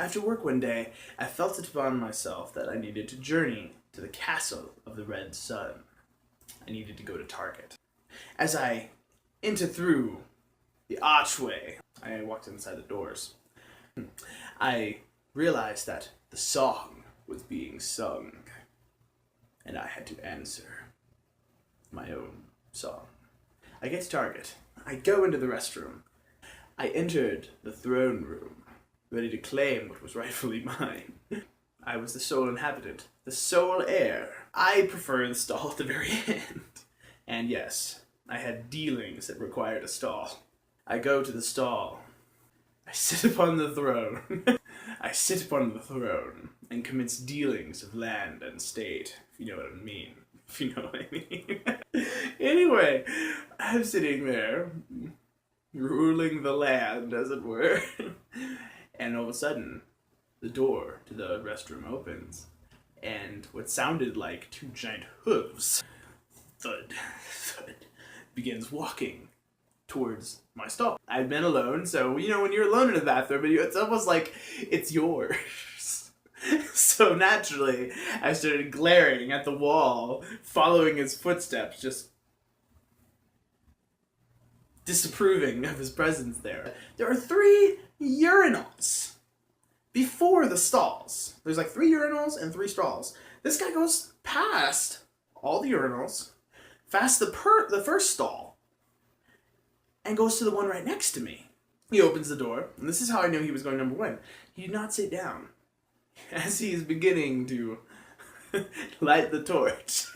After work one day, I felt it upon myself that I needed to journey to the castle of the Red Sun. I needed to go to Target. As I entered through the archway, I walked inside the doors. I realized that the song was being sung, and I had to answer my own song. I get to Target. I go into the restroom. I entered the throne room, ready to claim what was rightfully mine. I was the sole inhabitant, the sole heir. I prefer the stall at the very end. And yes, I had dealings that required a stall. I go to the stall. I sit upon the throne. I sit upon the throne and commence dealings of land and state, if you know what I mean. If you know what I mean. Anyway, I'm sitting there, ruling the land, as it were. And all of a sudden, the door to the restroom opens, and what sounded like two giant hooves, thud, thud, begins walking towards my stall. I've been alone, so, you know, when you're alone in a bathroom, it's almost like it's yours. So naturally, I started glaring at the wall, following his footsteps, just disapproving of his presence there. There are 3 urinals before the stalls. There's like 3 urinals and 3 stalls. This guy goes past all the urinals, past the first stall, and goes to the one right next to me. He opens the door, and this is how I knew he was going number 1. He did not sit down. As he is beginning to light the torch,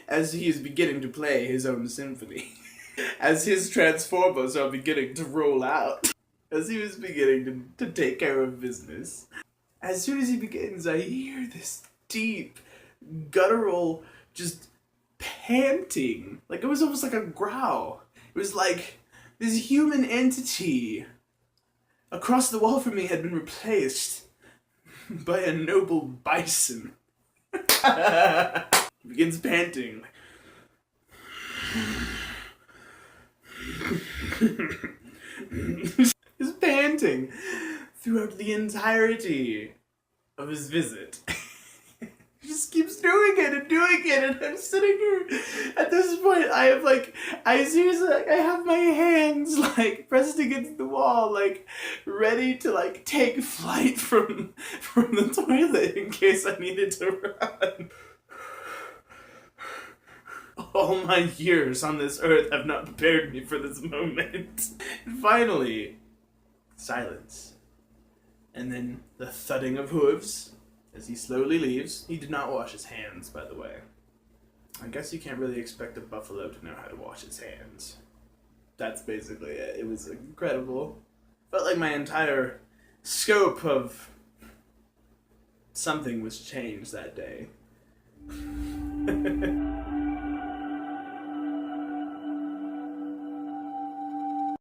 as he is beginning to play his own symphony, as his transformers are beginning to roll out, as he was beginning to take care of business, as soon as he begins, I hear this deep, guttural, just panting. Like, it was almost like a growl. It was like this human entity across the wall from me had been replaced by a noble bison. He begins panting. He's panting throughout the entirety of his visit. He just keeps doing it, and I'm sitting here. At this point, I seriously, I have my hands, pressed against the wall, ready to, take flight from the toilet in case I needed to run. All my years on this earth have not prepared me for this moment. And finally, silence. And then the thudding of hooves as he slowly leaves. He did not wash his hands, by the way. I guess you can't really expect a buffalo to know how to wash his hands. That's basically it. It was incredible. Felt like my entire scope of something was changed that day.